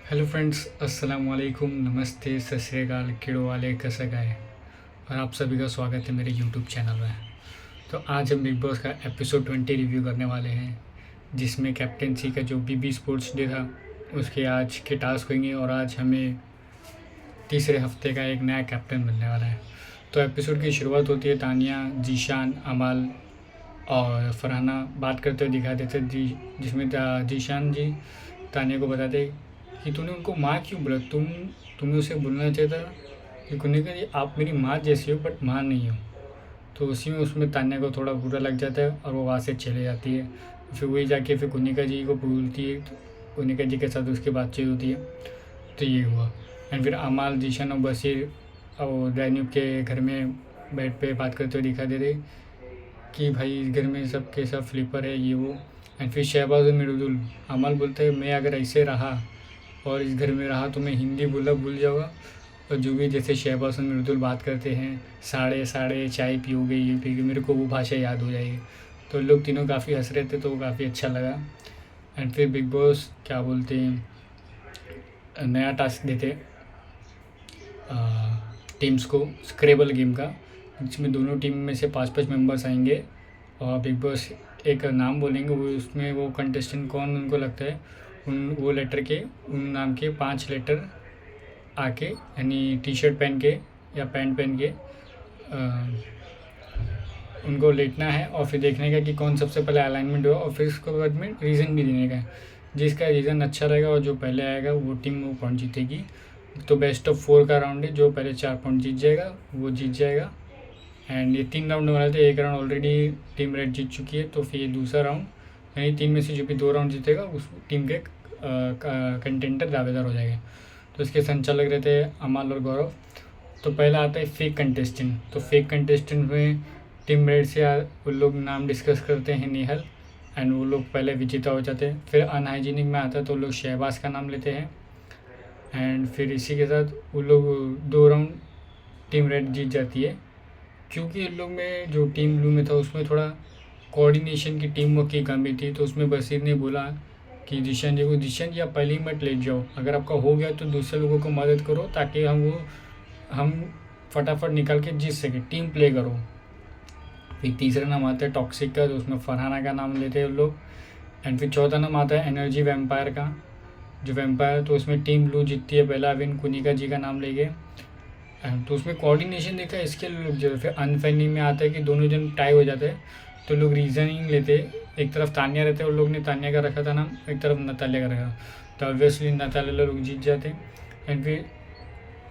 Hello friends, अस्सलाम वालेकुम, नमस्ते, सत श्री अकाल, किड़ो वाले कैसे गए। और आप सभी का स्वागत है मेरे यूट्यूब चैनल में। तो आज हम बिग बॉस का एपिसोड 20 रिव्यू करने वाले हैं, जिसमें कैप्टेंसी का जो बीबी स्पोर्ट्स डे था उसके आज के टास्क होंगे। और आज हमें तीसरे हफ्ते का एक नया कैप्टन मिलने वाला है। तो एपिसोड की शुरुआत होती है तानिया, जीशान, अमाल और फरहाना बात करते हुए दिखा देते जिसमें जीशान जी तानिया को बताते कि तूने उनको माँ क्यों बोला। तुम्हें उसे बोलना चाहिए था कि कुनिका जी आप मेरी माँ जैसी हो बट माँ नहीं हो। तो उसी में उसमें तान्या को थोड़ा बुरा लग जाता है और वो वहाँ से चले जाती है। फिर वही जाके फिर कुनिका जी को बोलती है, तो कुनिका जी के साथ उसकी बातचीत होती है। तो ये हुआ। एंड फिर अमाल, जीशन और बशीर और दैन्यूब के घर में बेड पे बात करते हुए दिखा दे रहे कि भाई इस घर में सब के सब फ्लिपर है ये वो। एंड फिर शहबाज और मिर्दुल, अमाल बोलते हैं मैं अगर ऐसे रहा और इस घर में रहा तो मैं हिंदी बोलना भूल जाऊँगा। और जो भी जैसे शहबाज और मिर्दुल बात करते हैं, साढ़े साढ़े चाय पियोगे ये पियोगे, मेरे को वो भाषा याद हो जाएगी। तो लोग तीनों काफ़ी हंस रहे थे, तो वो काफ़ी अच्छा लगा। एंड फिर बिग बॉस क्या बोलते हैं, नया टास्क देते टीम्स को, स्क्रेबल गेम का, जिसमें दोनों टीम में से 5-5 मेंबर्स आएंगे और बिग बॉस एक नाम बोलेंगे। वो उसमें वो कंटेस्टेंट कौन उनको लगता है उन वो लेटर के उन नाम के 5 लेटर आके, यानी टी शर्ट पहन के या पैंट पहन के उनको लेटना है और फिर देखने का कि कौन सबसे पहले अलाइनमेंट हुआ। और फिर उसके बाद में रीज़न भी देने का है। जिसका रीज़न अच्छा रहेगा और जो पहले आएगा वो टीम वो पॉइंट जीतेगी। तो बेस्ट ऑफ 4 का राउंड है, जो पहले 4 पॉइंट जीत जाएगा वो जीत जाएगा। एंड ये 3 राउंड होने वाले थे, एक राउंड ऑलरेडी टीम रेड जीत चुकी है, तो फिर ये दूसरा राउंड, यानी 3 में से जो भी 2 राउंड जीतेगा उस टीम के कंटेंटर दावेदार हो जाएगा। तो इसके संचालक रहते हैं अमाल और गौरव। तो पहला आता है फेक कंटेस्टेंट। तो फेक कंटेस्टेंट में टीम रेड से वो लोग नाम डिस्कस करते हैं, नेहल, एंड वो लोग पहले विजेता हो जाते हैं। फिर अनहाइजीनिक में आता है तो लोग शहबाज का नाम लेते हैं। एंड फिर इसी के साथ वो लोग 2 राउंड टीम रेड जीत जाती है, क्योंकि इन लोग में जो टीम ब्लू में था उसमें थोड़ा कोऑर्डिनेशन की, टीम वर्क की कमी थी। तो उसमें बशीर ने बोला कि दिशान जी आप पहले ही मत लेट जाओ, अगर आपका हो गया तो दूसरे लोगों को मदद करो ताकि हम फटाफट निकल के जीत सकें, टीम प्ले करो। फिर तीसरा नाम आता है टॉक्सिक का, तो उसमें फरहाना का नाम लेते हैं लोग। एंड फिर चौथा नाम आता है एनर्जी वैम्पायर का, जो वैम्पायर, तो उसमें टीम ब्लू जीतती है, पहला विन कुनिका जी का नाम लेके। तो उसमें कोऑर्डिनेशन देखा, इसके लोग जो फिर अनफैनी में आता है कि दोनों जन टाई हो जाते हैं, तो लोग रीजनिंग लेते। एक तरफ तानिया रहते हैं, उन लोग ने तानिया का रखा था नाम, एक तरफ नतालिया का रखा, तो ऑब्वियसली नतालिया लोग जीत जाते हैं। एंड फिर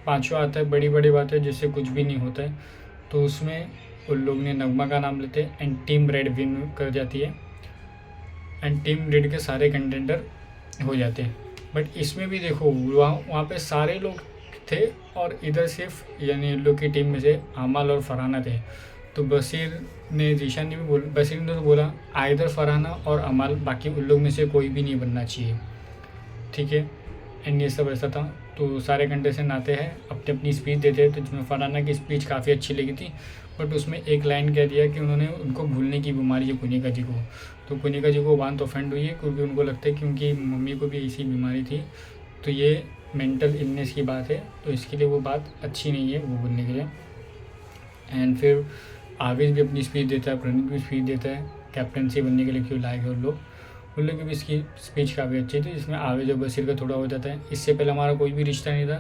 पाँचवा आता है बड़ी बड़ी बातें जिससे कुछ भी नहीं होता है, तो उसमें उन लोग ने नगमा का नाम लेते हैं। एंड टीम रेड विन कर जाती है, एंड टीम रेड के सारे कंटेंडर हो जाते हैं। बट इसमें भी देखो वहाँ पे सारे लोग थे और इधर सिर्फ यानी इन लोग की टीम में से अमाल और फरहाना थे। तो बशीर ने, जीशान ने भी बशीर ने तो बोला आइदर फरहाना और अमाल, बाकी उन लोग में से कोई भी नहीं बनना चाहिए, ठीक है। एंड ये सब ऐसा था। तो सारे कंटेस्टेंट आते हैं, अपनी अपनी स्पीच देते हैं। तो जिसमें फरहाना की स्पीच काफ़ी अच्छी लगी थी, बट उसमें एक लाइन कह दिया कि उन्होंने उनको भूलने की बीमारी है कुनिका जी को। तो कुनिका जी को बात ऑफेंड हुई है, क्योंकि उनको लगता है कि उनकी मम्मी को भी इसी बीमारी थी, तो ये मेंटल इलनेस की बात है, तो इसके लिए वो बात अच्छी नहीं है वो बोलने के लिए। एंड फिर आवेश भी अपनी स्पीच देता है, प्रणीत भी स्पीच देता है कैप्टनसी बनने के लिए क्यों लाए गए उन लोग की भी इसकी स्पीच काफ़ी अच्छी थी, जिसमें आवेश और बशीर का थोड़ा हो जाता है। इससे पहले हमारा कोई भी रिश्ता नहीं था,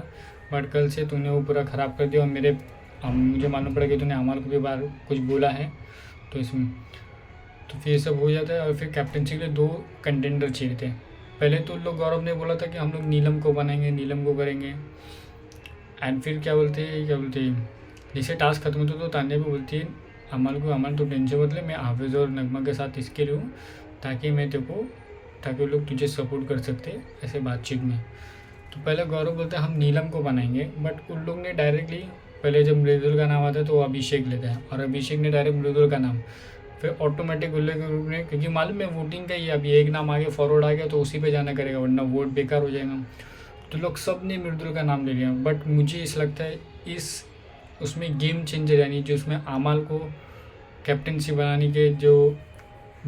बट कल से तूने वो पूरा ख़राब कर दिया और मुझे मालूम पड़ा कि तूने अमाल को भी बार कुछ बोला है, तो इसमें तो फिर ये सब हो जाता है। और फिर कैप्टनसी के लिए 2 कंटेंडर चाहिए थे। पहले तो लोग गौरव ने बोला था कि हम लोग नीलम को बनाएंगे, नीलम को करेंगे। एंड फिर क्या बोलते हैं जैसे टास्क खत्म होता तो तान्या भी बोलती है अमल को, अमल तो टेंशन मत ले, मैं हाफिज़ और नगमा के साथ इसके लिए हूँ ताकि ताकि लोग तुझे सपोर्ट कर सकते ऐसे बातचीत में। तो पहले गौरव बोलता है हम नीलम को बनाएंगे, बट उन लोग ने डायरेक्टली पहले जब मृदुल का नाम आता है तो अभिषेक लेता है, और अभिषेक ने डायरेक्ट मृदुल का नाम। फिर ऑटोमेटिक उन लोग ने, क्योंकि मालूम है वोटिंग का ही अभी एक नाम आगे फॉरवर्ड आ गया तो उसी पे जाना करेगा, वरना वोट बेकार हो जाएगा। तो लोग सब ने मृदुल का नाम ले लिया। बट मुझे इस लगता है उसमें गेम चेंजर, यानी जो उसमें अमाल को कैप्टनसी बनाने के जो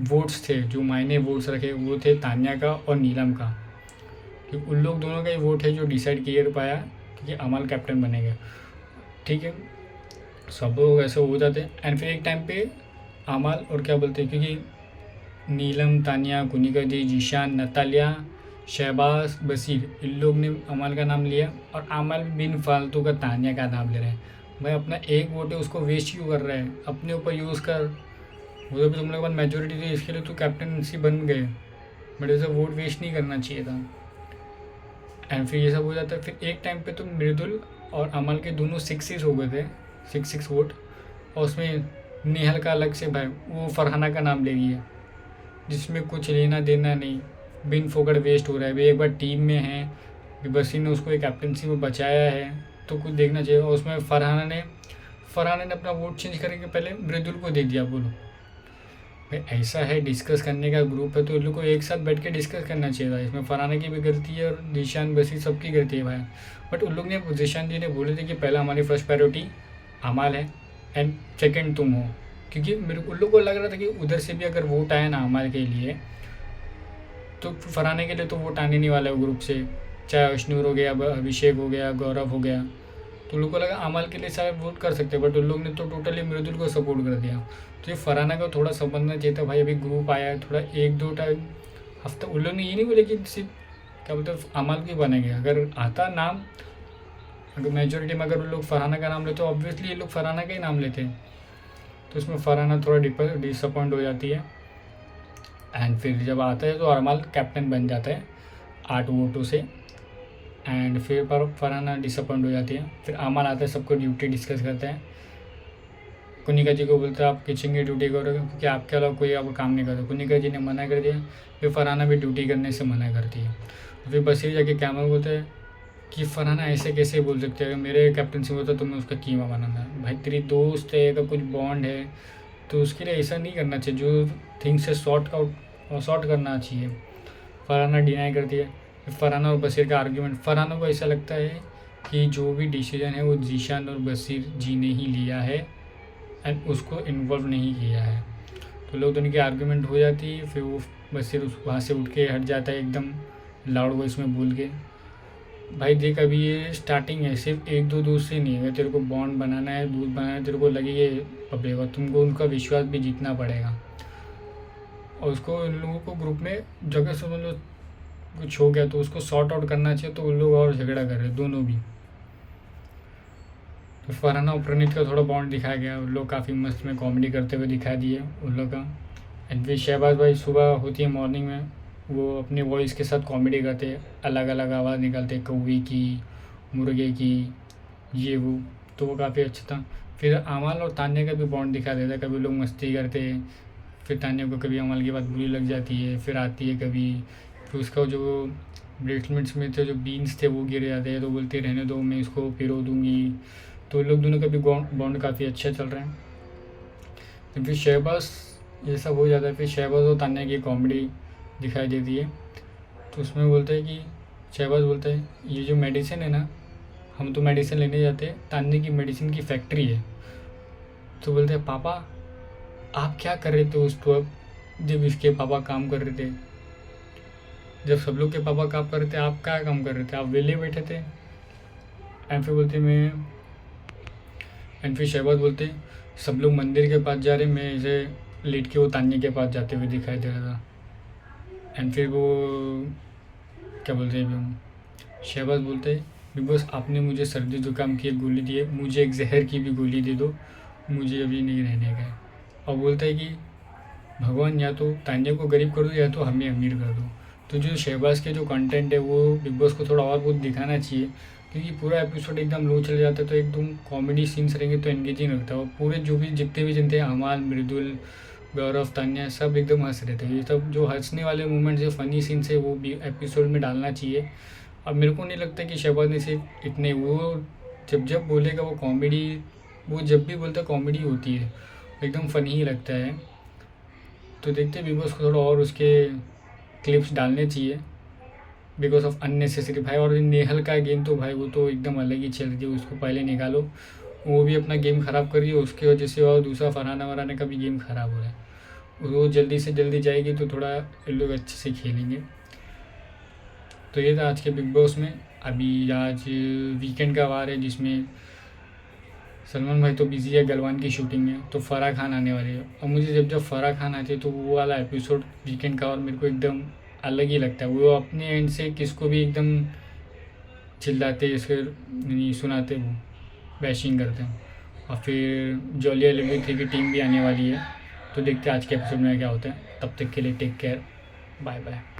वोट्स थे, जो मायने वोट्स रखे, वो थे तान्या का और नीलम का। कि उन लोग दोनों का ही वोट है जो डिसाइड कर पाया कि अमल कैप्टन बनेगा। ठीक है, सब लोग ऐसे हो जाते हैं। एंड फिर एक टाइम पे अमल और क्या बोलते हैं, क्योंकि नीलम, तानिया, कुनिका जी, जीशान, नतालिया, शहबाज, बशीर, इन लोग ने अमल का नाम लिया और अमल बिन फालतू का तानिया का नाम ले रहे हैं। भाई अपना एक वोट है उसको वेस्ट क्यों कर रहे हैं, अपने ऊपर यूज़ कर। वो तो भी तुम लोग के पास मेजोरिटी थी, इसके लिए तो कैप्टनसी बन गए, बट ऐसा वोट वेस्ट नहीं करना चाहिए था। एंड फिर ये सब हो जाता है। फिर एक टाइम पे तो मृदुल और अमल के दोनों 6 हो गए थे, 6 वोट। और उसमें नेहल का अलग से भाई वो फरहाना का नाम ले रही है, जिसमें कुछ लेना देना नहीं, बिन फोकट वेस्ट हो रहा है। भाई एक बार टीम में है, बसी ने उसको एक कैप्टनसी में बचाया है तो कुछ देखना चाहिए। और उसमें फरहाना ने अपना वोट चेंज करके पहले मृदुल को दे दिया। बोलो भाई ऐसा है, डिस्कस करने का ग्रुप है तो इन लोग को एक साथ बैठ के डिस्कस करना चाहिए था। इसमें फरहाना की भी गलती है और जीशान, बसी सबकी गलती है भाई। बट उन लोग ने, जीशान जी ने बोले थे कि पहला हमारी फर्स्ट प्रायोरिटी अमाल है एंड सेकेंड तुम हो, क्योंकि मेरे उन लोग को लग रहा था कि उधर से भी अगर वोट आया ना अमाल के लिए तो फरहाने के लिए तो वोट आने नहीं वाला है ग्रुप से, चाहे अश्नूर हो गया, अभिषेक हो गया, गौरव हो गया। तो लोग को लगा अमल के लिए शायद वोट कर सकते हैं, बट उन लोग ने तो टोटली मृदुल को सपोर्ट कर दिया। तो ये फरहाना का थोड़ा समझना चाहिए था भाई, अभी ग्रुप आया है, थोड़ा 1-2 टाइम हफ्ता। उन लोग ने ये नहीं बोले कि सिर्फ क्या बोलते अमल की बनेंगे। अगर आता नाम, अगर मेजोरिटी में अगर उन लोग फरहाना का नाम लेते तो ऑब्वियसली ये लोग फरहाना का ही नाम लेते। तो इसमें फरहाना थोड़ा डिसअपॉइंट हो जाती है। एंड फिर जब आता है तो अमल कैप्टन बन जाता है 8 वोटों से। एंड फिर पर फरहाना डिसअपॉइंट हो जाती है। फिर अमल आता है, सबको ड्यूटी डिस्कस करते हैं। कुनिका जी को बोलते हैं आप किचन की ड्यूटी करो क्योंकि आपके अलावा कोई आपको काम नहीं करता। कुनिका जी ने मना कर दिया। फिर फरहाना भी ड्यूटी करने से मना करती है। फिर बशीर जाके कैमरा बोलते हैं कि फरहाना ऐसे कैसे बोल सकते हैं, मेरे कैप्टनसी में होता तो मैं उसका कीमा बनाना है। भाई तेरी दोस्त है, अगर कुछ बॉन्ड है तो उसके लिए ऐसा नहीं करना चाहिए, जो थिंग्स से सॉर्ट करना चाहिए। फरहाना डिनाई करती है। फरहाना और बशीर का आर्ग्यूमेंट, फरहाना को ऐसा लगता है कि जो भी डिसीजन है वो जीशान और बशीर जी ने ही लिया है एंड उसको इन्वॉल्व नहीं किया है। तो लोग दोनों की आर्ग्यूमेंट हो जाती है। फिर वो बशीर वहाँ से उठ के हट जाता है एकदम लाउड वॉइस में बोल के, भाई देख अभी ये स्टार्टिंग है, सिर्फ 1-2 दोस्त से नहीं है, तेरे को बॉन्ड बनाना है, दूध बनाना है, तेरे को लगेगा पब्लिक और तुमको उनका विश्वास भी जीतना पड़ेगा। और उसको इन लोगों को ग्रुप में जगह से मतलब कुछ हो गया तो उसको सॉर्ट आउट करना चाहिए। तो उन लोग और झगड़ा कर रहे दोनों भी। तो फरहाना और प्रणीत का थोड़ा बॉन्ड दिखाया गया, उन लोग काफ़ी मस्त में कॉमेडी करते हुए दिखा दिए उन लोग का। एंड फिर शहबाज भाई सुबह होती है मॉर्निंग में, वो अपने वॉइस के साथ कॉमेडी करते हैं, अलग अलग आवाज़ निकालते, कौवे की, मुर्गे की, ये वो। तो वो काफ़ी अच्छा था। फिर अमल और तान्या का भी बॉन्ड दिखा देता है, कभी लोग मस्ती करते हैं, फिर तान्या को कभी अमल की बात बुरी लग जाती है, फिर आती है कभी। फिर उसका जो ब्रेसलेट्स में थे जो बीन्स थे वो गिर जाते हैं तो बोलती रहने दो मैं इसको पिरो दूँगी। तो लोग दोनों का भी बॉन्ड काफ़ी अच्छा चल रहा है। फिर शहबाज ये सब हो जाता है। फिर शहबाज और तान्या की कॉमेडी दिखाई देती है। तो उसमें बोलते हैं कि शहबाज बोलता है ये जो मेडिसिन है ना, हम तो मेडिसिन लेने जाते हैं, तान्या की मेडिसिन की फैक्ट्री है। तो बोलते हैं पापा आप क्या कर रहे थे उस वक्त जब इसके पापा काम कर रहे थे, जब सब लोग के पापा काम कर रहे थे आप क्या काम कर रहे थे, आप वेले बैठे थे। एंड फिर बोलते मैं, एंड फिर शहबाज बोलते सब लोग मंदिर के पास जा रहे, मैं इसे लेट के वो तान्या के पास जाते हुए दिखाई दे रहा था। एंड फिर वो क्या बोलते हैं, शहबाज बोलते बिग बॉस आपने मुझे सर्दी जुकाम की एक गोली दी है, मुझे एक जहर की भी गोली दे दो, मुझे अभी नहीं रहने का है। और बोलता है कि भगवान या तो तान्या को गरीब कर दो या तो हमें अमीर कर दो। तो जो शहबाज के जो कंटेंट है वो बिग बॉस को थोड़ा और बहुत दिखाना चाहिए, क्योंकि पूरा एपिसोड एकदम लो चले जाता है तो एकदम कॉमेडी सीन्स रहेंगे तो एंगेजिंग लगता है। और पूरे जो भी जितने भी जन थे अमाल, मृदुल, गौरव, तान्या सब एकदम हंस रहे थे। ये सब जो हंसने वाले मोमेंट्स है, फनी सीन्स है, वो भी एपिसोड में डालना चाहिए। अब मेरे को नहीं लगता कि शहबाज ने सिर्फ इतने, वो जब बोलेगा वो कॉमेडी, वो जब भी बोलता है कॉमेडी होती है, एकदम फ़नी ही लगता है। तो देखते बिग बॉस को थोड़ा और उसके क्लिप्स डालने चाहिए बिकॉज ऑफ अननेसेसरी भाई। और नेहल का गेम तो भाई वो तो एकदम अलग ही चल रही है, उसको पहले निकालो, वो भी अपना गेम ख़राब कर रही है उसकी वजह से। और दूसरा फरहाना वराना का भी गेम ख़राब हो रहा है, वो जल्दी से जल्दी जाएगी तो थोड़ा ये लोग अच्छे से खेलेंगे। तो ये था आज के बिग बॉस में। अभी आज वीकेंड का वार है जिसमें सलमान भाई तो बिज़ी है, गलवान की शूटिंग में, तो फराह खान आने वाली है। और मुझे जब जब फराह खान आती है तो वो वाला एपिसोड वीकेंड का और मेरे को एकदम अलग ही लगता है। वो अपने एंड से किसको भी एकदम चिल्लाते इसके नहीं सुनाते, वो बैशिंग करते हैं। और फिर जॉली एलिमिनेट की टीम भी आने वाली है, तो देखते हैं आज के एपिसोड में क्या होता है। तब तक के लिए टेक केयर, बाय बाय।